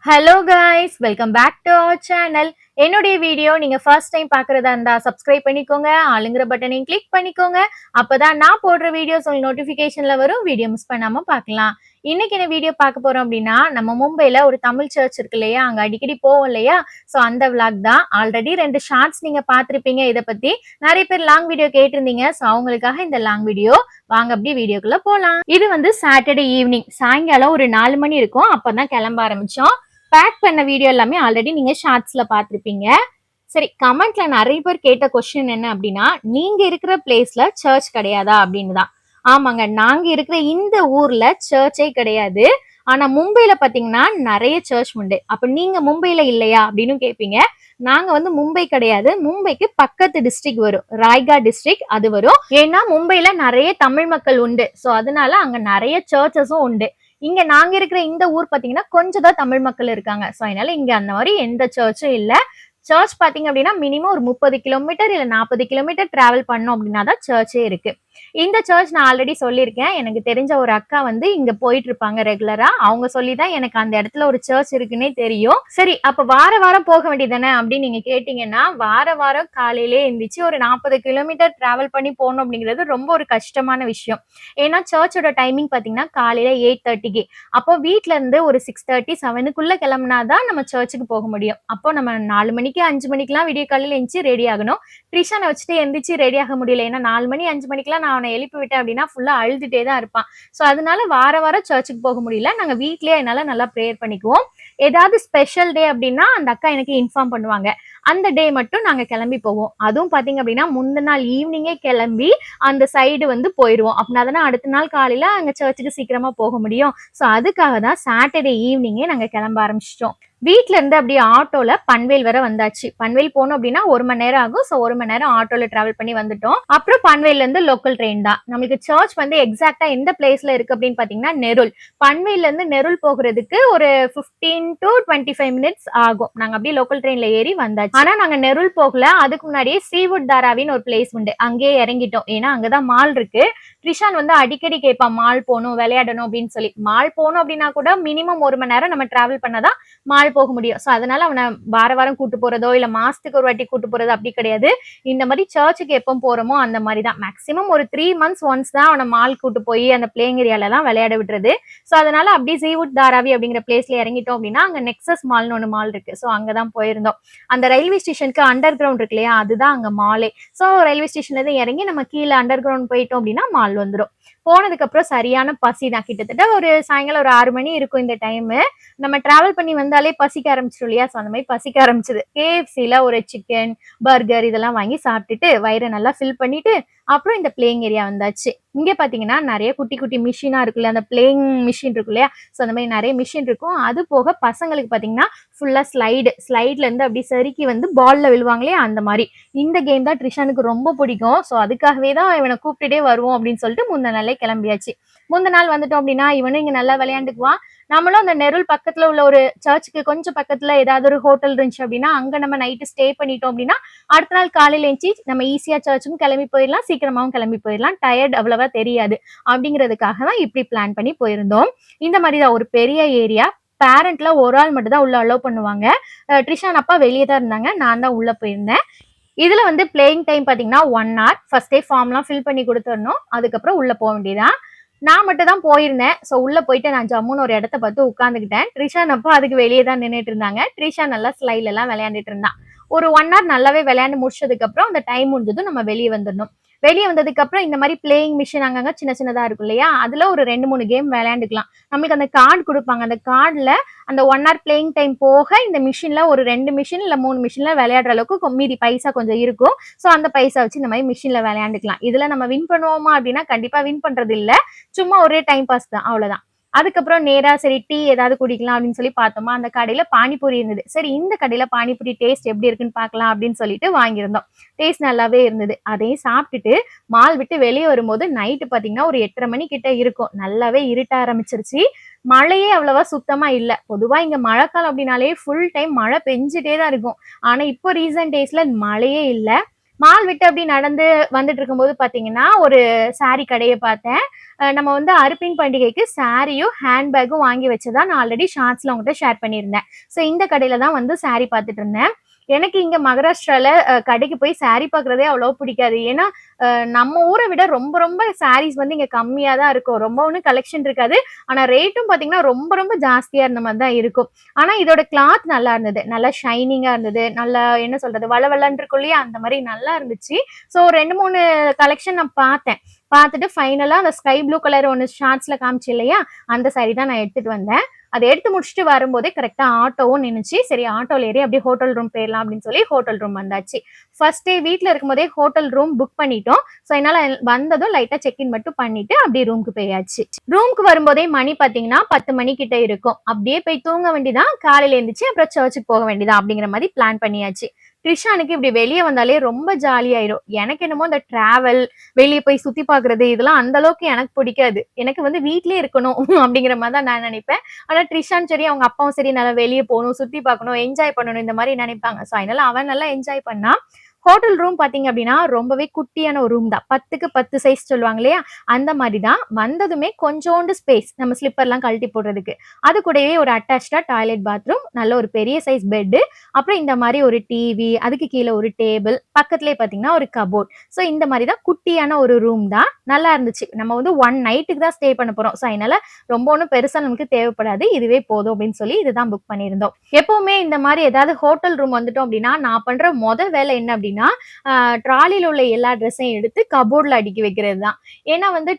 Hello guys, welcome back to our channel. என்னுடைய video நீங்க first time பார்க்கறதா இருந்தா சப்ஸ்கிரைப் பண்ணிக்கோங்க, ஆளுங்கிற பட்டனையும் கிளிக் பண்ணிக்கோங்க. அப்பதான் நான் போடுற வீடியோஸ் உங்களுக்கு நோட்டிஃபிகேஷன்ல வரும். வீடியோ மிஸ் பண்ணாம பார்க்கலாம். இன்னைக்கு என்ன வீடியோ பார்க்க போறோம் அப்படின்னா, நம்ம மும்பைல ஒரு தமிழ் சர்ச் இருக்கு இல்லையா, அங்க அடிக்கடி போவோம் இல்லையா, ஸோ அந்த விளாக் தான். ஆல்ரெடி 2 ஷார்ட்ஸ் நீங்க பார்த்திருப்பீங்க இதை பத்தி. நிறைய பேர் லாங் வீடியோ கேட்டிருந்தீங்க. ஸோ அவங்களுக்காக இந்த லாங் வீடியோ. வாங்க அப்படியே வீடியோக்குள்ள போலாம். இது வந்து சாட்டர்டே ஈவினிங் சாயங்காலம் ஒரு 4 மணி இருக்கும். அப்பதான் கிளம்ப ஆரம்பிச்சோம். பேக் பண்ண வீடியோ எல்லாமே ஆல்ரெடி நீங்க ஷார்ட்ஸ்ல பார்த்திருப்பீங்க. சரி, கமெண்ட்ல நிறைய பேர் கேட்ட கொஸ்டின் என்ன அப்படின்னா, நீங்க இருக்கிற பிளேஸ்ல சர்ச் கிடையாதா அப்படின்னு தான். ஆமாங்க, நாங்க இருக்கிற இந்த ஊர்ல சர்ச்சே கிடையாது. ஆனா மும்பைல பாத்தீங்கன்னா நிறைய சர்ச் உண்டு. அப்ப நீங்க மும்பைல இல்லையா அப்படின்னு கேட்பீங்க. நாங்க வந்து மும்பை கிடையாது, மும்பைக்கு பக்கத்து டிஸ்ட்ரிக்ட் வரும், ராய்கா டிஸ்ட்ரிக்ட் அது வரும். ஏன்னா மும்பைல நிறைய தமிழ் மக்கள் உண்டு. சோ அதனால அங்க நிறைய சர்ச்சஸும் உண்டு. இங்க நாங்க இருக்கிற இந்த ஊர் பாத்தீங்கன்னா கொஞ்சம் தான் தமிழ் மக்கள் இருக்காங்க. சோ அதனால இங்க அந்த மாதிரி எந்த சர்ச்சும் இல்ல. சர்ச் பாத்தீங்க அப்படின்னா மினிமம் ஒரு 30 கிலோமீட்டர் இல்ல 40 கிலோமீட்டர் டிராவல் பண்ணோம் அப்படின்னா தான் சர்ச்சே இருக்கு. இந்த சர்ச் நான் ஆல்ரெடி சொல்லியிருக்கேன். எனக்கு தெரிஞ்ச ஒரு அக்கா வந்து இங்க போயிட்டு இருப்பாங்க ரெகுலரா. அவங்க சொல்லிதான் எனக்கு அந்த இடத்துல ஒரு சர்ச் இருக்குன்னே தெரியும். சரி, அப்ப வார வாரம் போக வேண்டியதானே அப்படின்னு நீங்க கேட்டீங்கன்னா, வார வாரம் காலையிலே எந்திரிச்சு ஒரு 40 கிலோமீட்டர் டிராவல் பண்ணி போகணும் அப்படிங்கிறது ரொம்ப ஒரு கஷ்டமான விஷயம். ஏன்னா சர்ச்சோட டைமிங் பாத்தீங்கன்னா காலையில 8:30க்கு. அப்போ வீட்ல இருந்து ஒரு 6:30 7க்குள்ள கிளம்புனாதான் நம்ம சர்ச்சுக்கு போக முடியும். அப்போ நம்ம 4 மணிக்கு 5 மணிக்கெல்லாம் விடிய காலையில எந்திரிச்சு ரெடி ஆகணும். ட்ரிஷானை வச்சுட்டு எந்திரிச்சு ரெடி ஆக முடியல. ஏன்னா 4 மணி 5 மணிக்கெல்லாம் நான் அவனை எழுப்பி விட்டேன் அப்படின்னா ஃபுல்லா அழுதுட்டே தான் இருப்பான். ஸோ அதனால வார வாரம் சர்ச்சுக்கு போக முடியல. நாங்க வீட்லயே அதனால நல்லா ப்ரேயர் பண்ணிக்குவோம். ஏதாவது ஸ்பெஷல் டே அப்படின்னா அந்த அக்கா எனக்கு இன்ஃபார்ம் பண்ணுவாங்க. அந்த டே மட்டும் நாங்க கிளம்பி போவோம். அதுவும் பாத்தீங்க அப்படின்னா முந்தின நாள் ஈவினிங்கே கிளம்பி அந்த சைடு வந்து போயிடுவோம். அப்படின்னா தானே அடுத்த நாள் காலையில அங்க சர்ச்சுக்கு சீக்கிரமா போக முடியும். ஸோ அதுக்காக தான் சாட்டர்டே ஈவினிங்கே நாங்க கிளம்ப ஆரம்பிச்சிட்டோம். வீட்ல இருந்து அப்படியே ஆட்டோல பன்வேல் வர வந்தாச்சு. பன்வேல் போனோம் அப்படின்னா 1 மணி நேரம் ஆகும். ஸோ 1 மணி நேரம் ஆட்டோல டிராவல் பண்ணி வந்துட்டோம். அப்புறம் பன்வேல்ல இருந்து லோக்கல் ட்ரெயின் தான். நம்மளுக்கு சர்ச் வந்து எக்ஸாக்டா எந்த பிளேஸ்ல இருக்கு அப்படின்னு பாத்தீங்கன்னா நெருல். பன்வேல்ல இருந்து நெருல் போகிறதுக்கு ஒரு 15 to 25 மினிட்ஸ் ஆகும். நாங்க அப்படியே லோக்கல் ட்ரெயின்ல ஏறி வந்தாச்சு. ஆனா நாங்க நெருல் போகல. அதுக்கு முன்னாடியே சீவுட் தாராவின்னு ஒரு பிளேஸ் உண்டு, அங்கேயே இறங்கிட்டோம். ஏன்னா அங்கதான் மால் இருக்கு. ட்ரிஷான் வந்து அடிக்கடி கேட்பான் மால் போகணும் விளையாடணும் அப்படின்னு சொல்லி. மால் போகணும் அப்படின்னா கூட மினிமம் 1 மணி நேரம் நம்ம டிராவல் பண்ணாதான் மால் போக முடியும். சோ அதனால அவனை வார வாரம் கூட்டு போறதோ இல்ல மாசத்துக்கு ஒரு வாட்டி கூட்டு போறதோ அப்படி கிடையாது. இந்த மாதிரி சர்ச்சுக்கு எப்போ போறோமோ அந்த மாதிரி தான். மேக்சிமம் ஒரு 3 months ஒன்ஸ் தான் அவனை மால் கூட்டு போய் அந்த பிளேயிங் ஏரியால எல்லாம் விளையாட விடுறது. சோ அதனால அப்படியே சீவுட் தாராவி அப்படிங்கிற பிளேஸ்ல இறங்கிட்டோம் அப்படின்னா அங்க நெக்ஸஸ் மால்னு ஒன்று மால் இருக்கு. சோ அங்கதான் போயிருந்தோம். அந்த ரயில்வே ஸ்டேஷனுக்கு அண்டர் கிரவுண்ட் இருக்கு இல்லையா, அதுதான் அங்க மாலே. சோ ரயில்வே ஸ்டேஷன்ல இருந்து இறங்கி நம்ம கீழே அண்டர் கிரவுண்ட் போயிட்டோம் அப்படின்னா மால் வந்துடும். போனதுக்கு அப்புறம் சரியான பசி தான். கிட்டத்தட்ட ஒரு சாயங்காலம் ஒரு 6 மணி இருக்கும் இந்த டைம். நம்ம டிராவல் பண்ணி வந்தாலே பசிக்க ஆரம்பிச்சிடும் இல்லையா, ஸோ அந்த மாதிரி பசிக்க ஆரம்பிச்சது. கேஎஃப்சில ஒரு சிக்கன் பர்கர் இதெல்லாம் வாங்கி சாப்பிட்டுட்டு வயிறை நல்லா ஃபில் பண்ணிட்டு அப்புறம் இந்த பிளேயிங் ஏரியா வந்தாச்சு. இங்க பாத்தீங்கன்னா நிறைய குட்டி குட்டி மிஷினா இருக்குல்ல, அந்த பிளேயிங் மிஷின் இருக்கு இல்லையா, ஸோ அந்த மாதிரி நிறைய மிஷின் இருக்கும். அது போக பசங்களுக்கு பாத்தீங்கன்னா ஃபுல்லா ஸ்லைட்ல இருந்து அப்படி சறுக்கி வந்து பால்ல விழுவாங்க இல்லையா, அந்த மாதிரி. இந்த கேம் தான் ட்ரிஷானுக்கு ரொம்ப பிடிக்கும். ஸோ அதுக்காகவே தான் இவனை கூப்பிட்டுட்டே வருவோம் அப்படின்னு சொல்லிட்டு முந்தின நாளே கிளம்பியாச்சு. முந்தின நாள் வந்துட்டோம் அப்படின்னா இவனும் இங்க நல்லா விளையாண்டுக்குவான். நம்மளும் அந்த நெருல் பக்கத்துல உள்ள ஒரு சர்ச்சுக்கு கொஞ்சம் பக்கத்துல ஏதாவது ஒரு ஹோட்டல் இருந்துச்சு அப்படின்னா அங்க நம்ம நைட்டு ஸ்டே பண்ணிட்டோம் அப்படின்னா அடுத்த நாள் காலையில எழுந்துச்சு நம்ம ஈஸியா சர்ச்சுக்கும் கிளம்பி போயிடலாம், சீக்கிரமாவும் கிளம்பி போயிடலாம். டயர்ட் அவ்வளவா தெரியாது அப்படிங்கிறதுக்காக தான் இப்படி பிளான் பண்ணி போயிருந்தோம். இந்த மாதிரி தான் ஒரு பெரிய ஏரியா. பேரண்ட்ல ஒரு ஆள் மட்டும் தான் உள்ள அலோவ் பண்ணுவாங்க. ட்ரிஷான் அப்பா வெளியே தான் இருந்தாங்க, நான் தான் உள்ள போயிருந்தேன். இதுல வந்து பிளேயிங் டைம் பாத்தீங்கன்னா 1 hour. ஃபர்ஸ்ட் டே ஃபார்ம்லாம் ஃபில் பண்ணி கொடுத்துடணும். அதுக்கப்புறம் உள்ள போக வேண்டியதான். நான் மட்டும் தான் போயிருந்தேன். ஸோ உள்ள போயிட்டு நான் ஜம்முன்னு ஒரு இடத்த பார்த்து உட்காந்துக்கிட்டேன். ட்ரிஷான் அப்போ அதுக்கு வெளியே தான் நின்றுட்டு இருந்தாங்க. ட்ரிஷா நல்லா ஸ்லைட்ல எல்லாம் விளையாண்டுட்டு இருந்தான். ஒரு 1 hour நல்லாவே விளையாண்டு முடிச்சதுக்கு அப்புறம் அந்த டைம் முடிஞ்சதும் நம்ம வெளியே வந்துடணும். வெளியே வந்ததுக்கு அப்புறம் இந்த மாதிரி பிளேயிங் மிஷின் அங்கங்க சின்ன சின்னதா இருக்கும் இல்லையா, அதுல ஒரு 2 3 கேம் விளையாண்டுக்கலாம். நம்மளுக்கு அந்த கார்டு கொடுப்பாங்க. அந்த கார்டுல அந்த 1 hour பிளேயிங் டைம் போக இந்த மிஷின்ல ஒரு 2 மிஷின் இல்ல 3 மிஷின்ல விளையாடுற அளவுக்கு மீதி பைசா கொஞ்சம் இருக்கும். ஸோ அந்த பைசா வச்சு இந்த மாதிரி மிஷின்ல விளையாண்டுக்கலாம். இதுல நம்ம வின் பண்ணுவோமா அப்படின்னா கண்டிப்பா வின் பண்றது இல்ல, சும்மா ஒரே டைம் பாஸ் தான், அவ்வளவுதான். அதுக்கப்புறம் நேரா சரி டீ ஏதாவது குடிக்கலாம் அப்படின்னு சொல்லி பார்த்தோமா, அந்த கடையில பானிபூரி இருந்தது. சரி இந்த கடையில பானிபூரி டேஸ்ட் எப்படி இருக்குன்னு பார்க்கலாம் அப்படின்னு சொல்லிட்டு வாங்கியிருந்தோம். டேஸ்ட் நல்லாவே இருந்தது. அதையும் சாப்பிட்டுட்டு மால் விட்டு வெளியே வரும்போது நைட்டு பாத்தீங்கன்னா ஒரு 8:30 மணி கிட்ட இருக்கும். நல்லாவே இருட்ட ஆரம்பிச்சிருச்சு. மழையே அவ்வளவா சுத்தமா இல்ல. பொதுவா இங்க மழைக்காலம் அப்படின்னாலே ஃபுல் டைம் மழை பெஞ்சிட்டே தான் இருக்கும். ஆனா இப்போ ரீசன்ட் டேஸ்ல மழையே இல்ல. மால் விட்டு அப்படி நடந்து வந்துட்டு இருக்கும்போது பாத்தீங்கன்னா ஒரு சாரி கடையை பார்த்தேன். நம்ம வந்து அர்ப்பின் பண்டிகைக்கு சாரியும் ஹேண்ட்பேக்கும் வாங்கி வச்சதா நான் ஆல்ரெடி ஷார்ட்ஸ்ல உங்ககிட்ட ஷேர் பண்ணியிருந்தேன். ஸோ இந்த கடையில தான் வந்து சாரி பார்த்துட்டு இருந்தேன். எனக்கு இங்க மகாராஷ்டிரால கடைக்கு போய் சாரி பார்க்குறதே அவ்வளோ பிடிக்காது. ஏன்னா நம்ம ஊரை விட ரொம்ப ரொம்ப சாரீஸ் வந்து இங்க கம்மியா தான் இருக்கும். ரொம்ப ஒன்றும் கலெக்ஷன் இருக்காது. ஆனா ரேட்டும் பார்த்தீங்கன்னா ரொம்ப ரொம்ப ஜாஸ்தியா இருந்த மாதிரி தான் இருக்கும். ஆனா இதோட கிளாத் நல்லா இருந்தது. நல்லா ஷைனிங்கா இருந்தது. நல்லா என்ன சொல்றது வளவளன்னு இருக்கும் இல்லையா? அந்த மாதிரி நல்லா இருந்துச்சு. ஸோ 2, 3 கலெக்ஷன் நான் பார்த்தேன். பார்த்துட்டு ஃபைனலா அந்த ஸ்கை ப்ளூ கலர் ஒண்ணு ஷார்ட்ஸ்ல காமிச்சு இல்லையா? அந்த சாரி தான் நான் எடுத்துட்டு வந்தேன். அத எடுத்து முடிச்சுட்டு வரும்போதே கரெக்ட்டா ஆட்டோவும் நின்னுச்சு. சரி ஆட்டோல ஏறி அப்படியே ஹோட்டல் ரூம் போயிரலாம் அப்படின்னு சொல்லி ஹோட்டல் ரூம் வந்தாச்சு. ஃபர்ஸ்ட் டே வீட்ல இருக்கும்போதே ஹோட்டல் ரூம் புக் பண்ணிட்டோம். ஸோ என்னால வந்ததும் லைட்டா செக் இன் மட்டும் பண்ணிட்டு அப்படியே ரூமுக்கு போயாச்சு. ரூமுக்கு வரும்போதே மணி பாத்தீங்கன்னா 10 மணி கிட்ட இருக்கும். அப்படியே போய் தூங்க வேண்டியதான். காலையில எந்திரிச்சு அப்புறம் சர்ச்சுக்கு போக வேண்டியதான் அப்படிங்கிற மாதிரி பிளான் பண்ணியாச்சு. ட்ரிஷானுக்கு இப்படி வெளியே வந்தாலே ரொம்ப ஜாலியாயிரும். எனக்கு என்னமோ இந்த டிராவல், வெளிய போய் சுத்தி பார்க்குறது இதெல்லாம் அந்த அளவுக்கு எனக்கு பிடிக்காது. எனக்கு வந்து வீட்லயே இருக்கணும் அப்படிங்கிற மாரி தான் நான் நினைப்பேன். ஆனா ட்ரிஷான்னு சரி, அவங்க அப்பாவும் சரி நல்லா வெளிய போணும், சுத்தி பார்க்கணும், என்ஜாய் பண்ணணும் இந்த மாரி நினைப்பாங்க. ஸோ அதனால அவன் நல்லா என்ஜாய் பண்ணான். ஹோட்டல் ரூம் பார்த்தீங்க அப்படின்னா, ரொம்பவே குட்டியான ஒரு ரூம் தான். 10க்கு 10 சைஸ் சொல்லுவாங்க இல்லையா? அந்த மாரி தான். வந்ததுமே கொஞ்சோண்டு ஸ்பேஸ் நம்ம ஸ்லிப்பர்லாம் கழட்டி போடுறதுக்கு. அது கூடவே ஒரு அட்டாச்டா டாய்லெட், பாத்ரூம், நல்ல ஒரு பெரிய சைஸ் பெட்டு, அப்புறம் இந்த மாரி ஒரு டிவி, அதுக்கு கீழ ஒரு டேபிள், பக்கத்திலேயே பார்த்தீங்கன்னா ஒரு கபோர்ட். ஸோ இந்த மாரி தான் குட்டியான ஒரு ரூம் தான். நல்லா இருந்துச்சு. நம்ம வந்து 1 நைட்டுக்கு தான் ஸ்டே பண்ண போறோம். ஸோ அதனால ரொம்ப ஒண்ணும் பெருசா நமக்கு தேவைப்படாது. இதுவே போதும் அப்படின்னு சொல்லி இதுதான் புக் பண்ணியிருந்தோம். எப்பவுமே இந்த மாரி ஏதாவது ஹோட்டல் ரூம் வந்துட்டோம் அப்படின்னா, நான் பண்ற வேலை என்ன அப்படின்னா, ட்ராலில உள்ள எல்லா ட்ரெஸ்ஸையும் எடுத்து கபோர்ட்ல அடுக்கி வைக்கிறது தான். ஏன்னா வந்து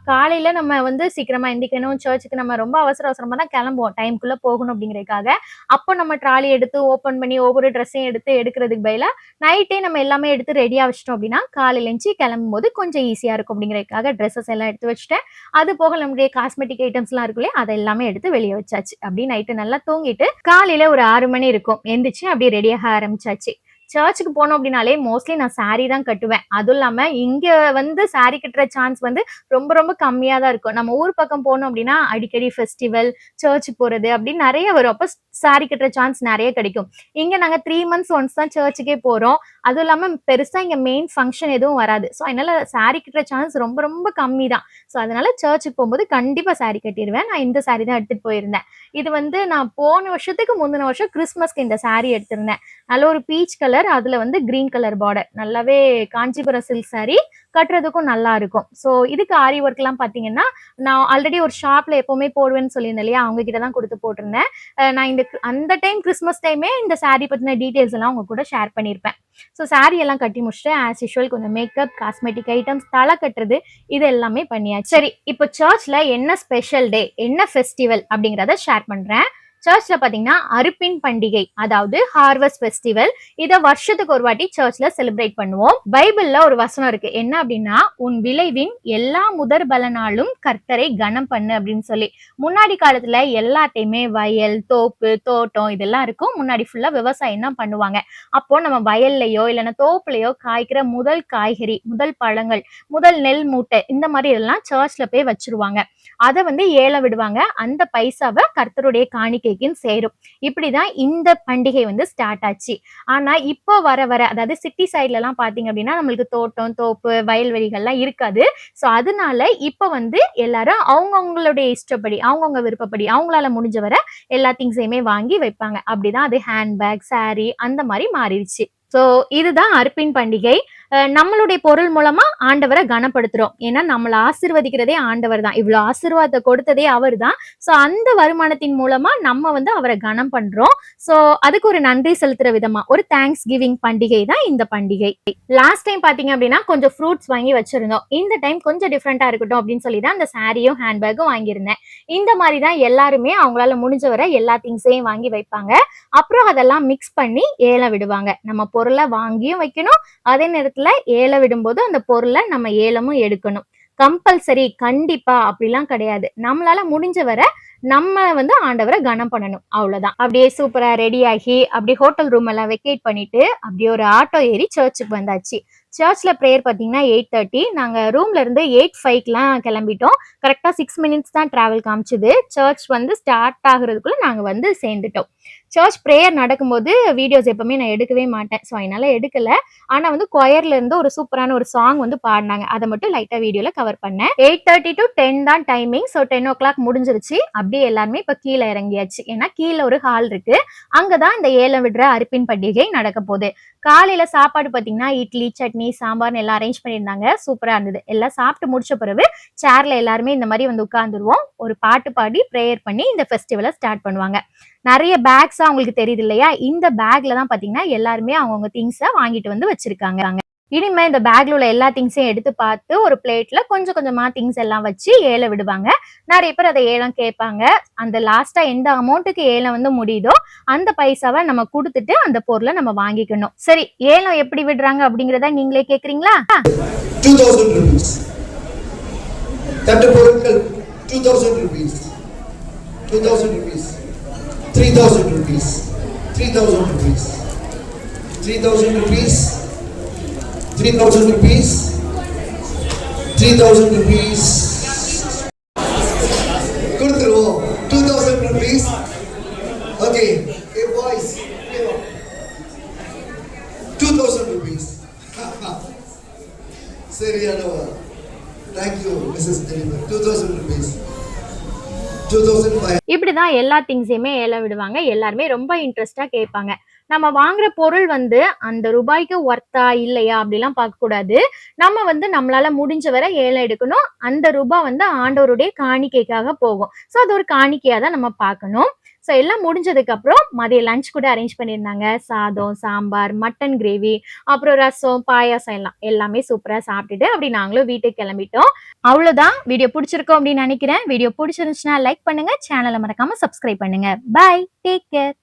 காலையில நம்ம வந்து சீக்கிரமா எந்திரிக்கணும், சர்ச்சுக்கு நம்ம ரொம்ப அவசர அவசரமா தான் கிளம்புவோம். டைம்க்குள்ள போகணும் அப்படிங்கிறதுக்காக. அப்போ நம்ம ட்ராலி எடுத்து ஓப்பன் பண்ணி ஒவ்வொரு ட்ரெஸ்ஸையும் எடுத்து எடுக்கிறதுக்கு பதிலா, நைட்டே நம்ம எல்லாமே எடுத்து ரெடியா வச்சுட்டோம் அப்படின்னா, காலையில எந்திச்சு கிளம்பும்போது கொஞ்சம் ஈஸியா இருக்கும் அப்படிங்கிறதுக்காக ட்ரெஸ்ஸஸ் எல்லாம் எடுத்து வச்சுட்டேன். அது போக நம்முடைய காஸ்மெட்டிக் ஐட்டம்ஸ்லாம் இருக்கும் இல்லையா? அத எல்லாமே எடுத்து வெளிய வச்சாச்சு. அப்படியே நைட்டு நல்லா தூங்கிட்டு, காலையில ஒரு 6 மணி இருக்கும். எந்திரிச்சு அப்படியே ரெடியாக ஆரம்பிச்சாச்சு. சர்ச்சுக்கு போனோம் அப்படின்னாலே மோஸ்ட்லி நான் சாரி தான் கட்டுவேன். அதுவும் இல்லாம இங்க வந்து சாரி கட்டுற சான்ஸ் வந்து ரொம்ப ரொம்ப கம்மியா தான் இருக்கும். நம்ம ஊர் பக்கம் போனோம் அப்படின்னா அடிக்கடி ஃபெஸ்டிவல், சர்ச்சுக்கு போறது அப்படின்னு நெறைய வரும். அப்ப சாரி கட்டுற சான்ஸ் நெறைய கிடைக்கும். இங்க நாங்க 3 மந்த்ஸ் ஒன்ஸ் தான் சர்ச்சுக்கே போறோம். அதுவும் இல்லாம பெருசா இங்க மெயின் ஃபங்ஷன் எதுவும் வராது. ஸோ அதனால சாரி கட்டுற சான்ஸ் ரொம்ப ரொம்ப கம்மி தான். ஸோ அதனால சர்ச்சுக்கு போகும்போது கண்டிப்பா சாரி கட்டிருவேன். நான் இந்த சாரி தான் எடுத்துட்டு போயிருந்தேன். இது வந்து நான் போன வருஷத்துக்கு முந்தின வருஷம் கிறிஸ்மஸ்க்கு இந்த சாரி எடுத்திருந்தேன். நல்ல ஒரு பீச் கலர், அதுல வந்து கிரீன் கலர் பார்டர். நல்லாவே காஞ்சிபுரம் சில்க் சாரி கட்டுறதுக்கும் நல்லா இருக்கும். ஸோ இதுக்கு ஆரி ஒர்க் எல்லாம் பாத்தீங்கன்னா, நான் ஆல்ரெடி ஒரு ஷாப்ல எப்பவுமே போடுவேன்னு சொல்லியிருந்தேன் இல்லையா? அவங்க கிட்ட தான் கொடுத்து போட்டிருந்தேன். நான் அந்த டைம் கிறிஸ்மஸ் டைமே இந்த சாரி பத்தின டீடைல்ஸ் எல்லாம் உங்க கூட ஷேர் பண்ணியிருப்பேன். ஸோ சாரி எல்லாம் கட்டி முடிச்சுட்டு ஆஸ் யூஷுவல் கொஞ்சம் மேக்கப், காஸ்மெட்டிக் ஐட்டம்ஸ், தலை கட்டுறது இது எல்லாமே பண்ணியாச்சு. சரி, இப்போ சர்ச்ல என்ன ஸ்பெஷல் டே, என்ன ஃபெஸ்டிவல் அப்படிங்கறத ஷேர் பண்றேன். சர்ச்ல பாத்தீங்கன்னா அர்ப்பின் பண்டிகை, அதாவது ஹார்வெஸ்ட் ஃபெஸ்டிவல். இத வருஷத்துக்கு ஒரு வாட்டி சர்ச்ல செலிப்ரேட் பண்ணுவோம். பைபிள்ல ஒரு வசனம் இருக்கு. என்ன அப்படின்னா, உன் விளைவின் எல்லா முதற் பலனாலும் கர்த்தரை கனம் பண்ணு அப்படின்னு சொல்லி. முன்னாடி காலத்துல எல்லாத்தையுமே வயல், தோப்பு, தோட்டம் இதெல்லாம் இருக்கும். முன்னாடி ஃபுல்லா விவசாயம் தான் பண்ணுவாங்க. அப்போ நம்ம வயல்லையோ இல்லைன்னா தோப்புலையோ காய்க்கிற முதல் காய்கறி, முதல் பழங்கள், முதல் நெல் மூட்டை இந்த மாதிரி எல்லாம் சர்ச்ல போய் வச்சிருவாங்க. அதை வந்து ஏல விடுவாங்க. அந்த பைசாவை கர்த்தருடைய காணிக்கைக்குன்னு சேரும். இப்படிதான் இந்த பண்டிகை வந்து ஸ்டார்ட் ஆச்சு. ஆனா இப்போ வர வர அதாவது சிட்டி சைட்ல எல்லாம் பாத்தீங்க அப்படின்னா நம்மளுக்கு தோட்டம், தோப்பு, வயல்வெளிகள்லாம் இருக்காது. ஸோ அதனால இப்போ வந்து எல்லாரும் அவங்கவுங்களுடைய இஷ்டப்படி, அவங்கவுங்க விருப்பப்படி, அவங்களால முடிஞ்ச வர எல்லா திங்ஸையுமே வாங்கி வைப்பாங்க. அப்படிதான் அது ஹேண்ட்பேக், சாரி அந்த மாதிரி மாறிடுச்சு. ஸோ இதுதான் அர்ப்பின் பண்டிகை. நம்மளுடைய பொருள் மூலமா ஆண்டவரை கனப்படுத்துறோம். ஏன்னா நம்மளை ஆசீர்வதிக்கிறதே ஆண்டவர் தான். இவ்வளவு ஆசீர்வாதத்தை கொடுத்ததே அவர் தான். ஸோ அந்த வருமானத்தின் மூலமா நம்ம வந்து அவரை கனம் பண்றோம். ஸோ அதுக்கு ஒரு நன்றி செலுத்துற விதமா ஒரு தேங்க்ஸ் கிவிங் பண்டிகை தான் இந்த பண்டிகை. லாஸ்ட் டைம் பாத்தீங்க அப்படின்னா கொஞ்சம் ஃப்ரூட்ஸ் வாங்கி வச்சிருந்தோம். இந்த டைம் கொஞ்சம் டிஃப்ரெண்டா இருக்கட்டும் அப்படின்னு சொல்லி தான் அந்த சாரியும் ஹேண்ட்பேக்கும் வாங்கியிருந்தேன். இந்த மாதிரி தான் எல்லாருமே அவங்களால முடிஞ்ச வரை எல்லா திங்ஸையும் வாங்கி வைப்பாங்க. அப்புறம் அதெல்லாம் மிக்ஸ் பண்ணி ஏல விடுவாங்க. நம்ம பொருளை வாங்கியும் வைக்கணும், அதே நேரத்துல ஏல விடும்போது அந்த பொருளை நம்ம ஏலமும் எடுக்கணும். கம்பல்சரி கண்டிப்பா அப்படிலாம் கிடையாது. நம்மளால முடிஞ்ச வரை நம்ம வந்து ஆண்டவரை கனம் பண்ணணும், அவ்வளவுதான். அப்படியே சூப்பரா ரெடி ஆகி அப்படியே ஹோட்டல் ரூம் எல்லாம் வெக்கேட் பண்ணிட்டு அப்படியே ஒரு ஆட்டோ ஏறி சர்ச்சுக்கு வந்தாச்சு. சர்ச்ல ப்ரேயர் பார்த்தீங்கன்னா 8:30. நாங்க ரூம்ல இருந்து 8:05க்குலாம் கிளம்பிட்டோம். கரெக்டா 6 மினிட்ஸ் தான் டிராவல் காமிச்சது. சர்ச் வந்து ஸ்டார்ட் ஆகுறதுக்குள்ள நாங்க வந்து சேர்ந்துட்டோம். சர்ச் ப்ரேயர் நடக்கும்போது வீடியோஸ் எப்பவுமே நான் எடுக்கவே மாட்டேன். ஸோ அதனால எடுக்கல. ஆனா வந்து கொயர்ல இருந்து ஒரு சூப்பரான ஒரு சாங் வந்து பாடினாங்க. அதை மட்டும் லைட்டா வீடியோல கவர் பண்ணேன். 8:30 to 10 தான் டைமிங். ஸோ 10 o'clock முடிஞ்சிருச்சு. அப்படியே எல்லாருமே இப்ப கீழே இறங்கியாச்சு. ஏன்னா கீழே ஒரு ஹால் இருக்கு. அங்கதான் இந்த ஏலம் விடுற அறுப்பின் பண்டிகை நடக்க போகுது. காலையில சாப்பாடு பாத்தீங்கன்னா இட்லி, சட்னி, சாம்பார்னு எல்லாம் அரேஞ்ச் பண்ணியிருந்தாங்க. சூப்பரா இருந்தது. எல்லாம் சாப்பிட்டு முடிச்ச பிறகு சேர்ல எல்லாருமே இந்த மாதிரி வந்து உட்கார்ந்துருவோம். ஒரு பாட்டு பாடி ப்ரேயர் பண்ணி இந்த ஃபெஸ்டிவலை ஸ்டார்ட் பண்ணுவாங்க. நிறைய பேக்ஸா உங்களுக்கு தெரியுது இல்லையா? இந்த பேக்ல தான் பாத்தீங்கன்னா எல்லாருமே அவங்கவுங்க திங்ஸை வாங்கிட்டு வந்து வச்சிருக்காங்க. இனிமே இந்த பேக்ல உள்ள எல்லா திங்ஸையும் எடுத்து பார்த்து ஒரு பிளேட்ல கொஞ்சம் கொஞ்சமா திங்ஸ் எல்லாம் வச்சு ஏலம் விடுவாங்க. நிறைய பேர் அதை ஏலம் கேட்பாங்க. அந்த லாஸ்டா எந்த அமௌண்ட்டுக்கு ஏலம் வந்து முடியுதோ அந்த பைசாவை நம்ம கொடுத்துட்டு அந்த பொருளை நம்ம வாங்கிக்கணும். சரி, ஏலம் எப்படி விடுறாங்க அப்படிங்கறத நீங்களே கேக்குறீங்களா? 2000 rupees. தட்டு பொருட்கள் 2000 rupees. 2000 rupees. 3000 rupees. 3000 rupees. 3000 rupees. 3000 rupees. 3000 rupees. கொடுத்துருவோம். 2000 rupees. Okay. Hey boys. 2000 rupees. சரியானவா. Thank you, Mrs. Deliver. 2000 rupees. 2005. இப்படிதான் எல்லா திங்ஸையுமே ஏலம் விடுவாங்க. எல்லாருமே ரொம்ப இன்ட்ரெஸ்டா கேட்பாங்க. நம்ம வாங்குற பொருள் வந்து அந்த ரூபாய்க்கு ஒர்த்தா இல்லையா அப்படிலாம் பார்க்க கூடாது. நம்ம வந்து நம்மளால முடிஞ்ச வரை ஏலம் எடுக்கணும். அந்த ரூபாய் வந்து ஆண்டவருடைய காணிக்கைக்காக போகும். ஸோ அது ஒரு காணிக்கையா தான் நம்ம பார்க்கணும். ஸோ எல்லாம் முடிஞ்சதுக்கு அப்புறம் மதிய லஞ்ச் கூட அரேஞ்ச் பண்ணியிருந்தாங்க. சாதம், சாம்பார், மட்டன் கிரேவி, அப்புறம் ரசம், பாயாசம் எல்லாமே சூப்பரா சாப்பிட்டுட்டு அப்படி நாங்களும் வீட்டுக்கு கிளம்பிட்டோம். அவ்வளவுதான். வீடியோ பிடிச்சிருக்கோம் அப்படின்னு நினைக்கிறேன். வீடியோ பிடிச்சிருந்துச்சுன்னா லைக் பண்ணுங்க. சேனலை மறக்காம சப்ஸ்கிரைப் பண்ணுங்க. Bye, take care.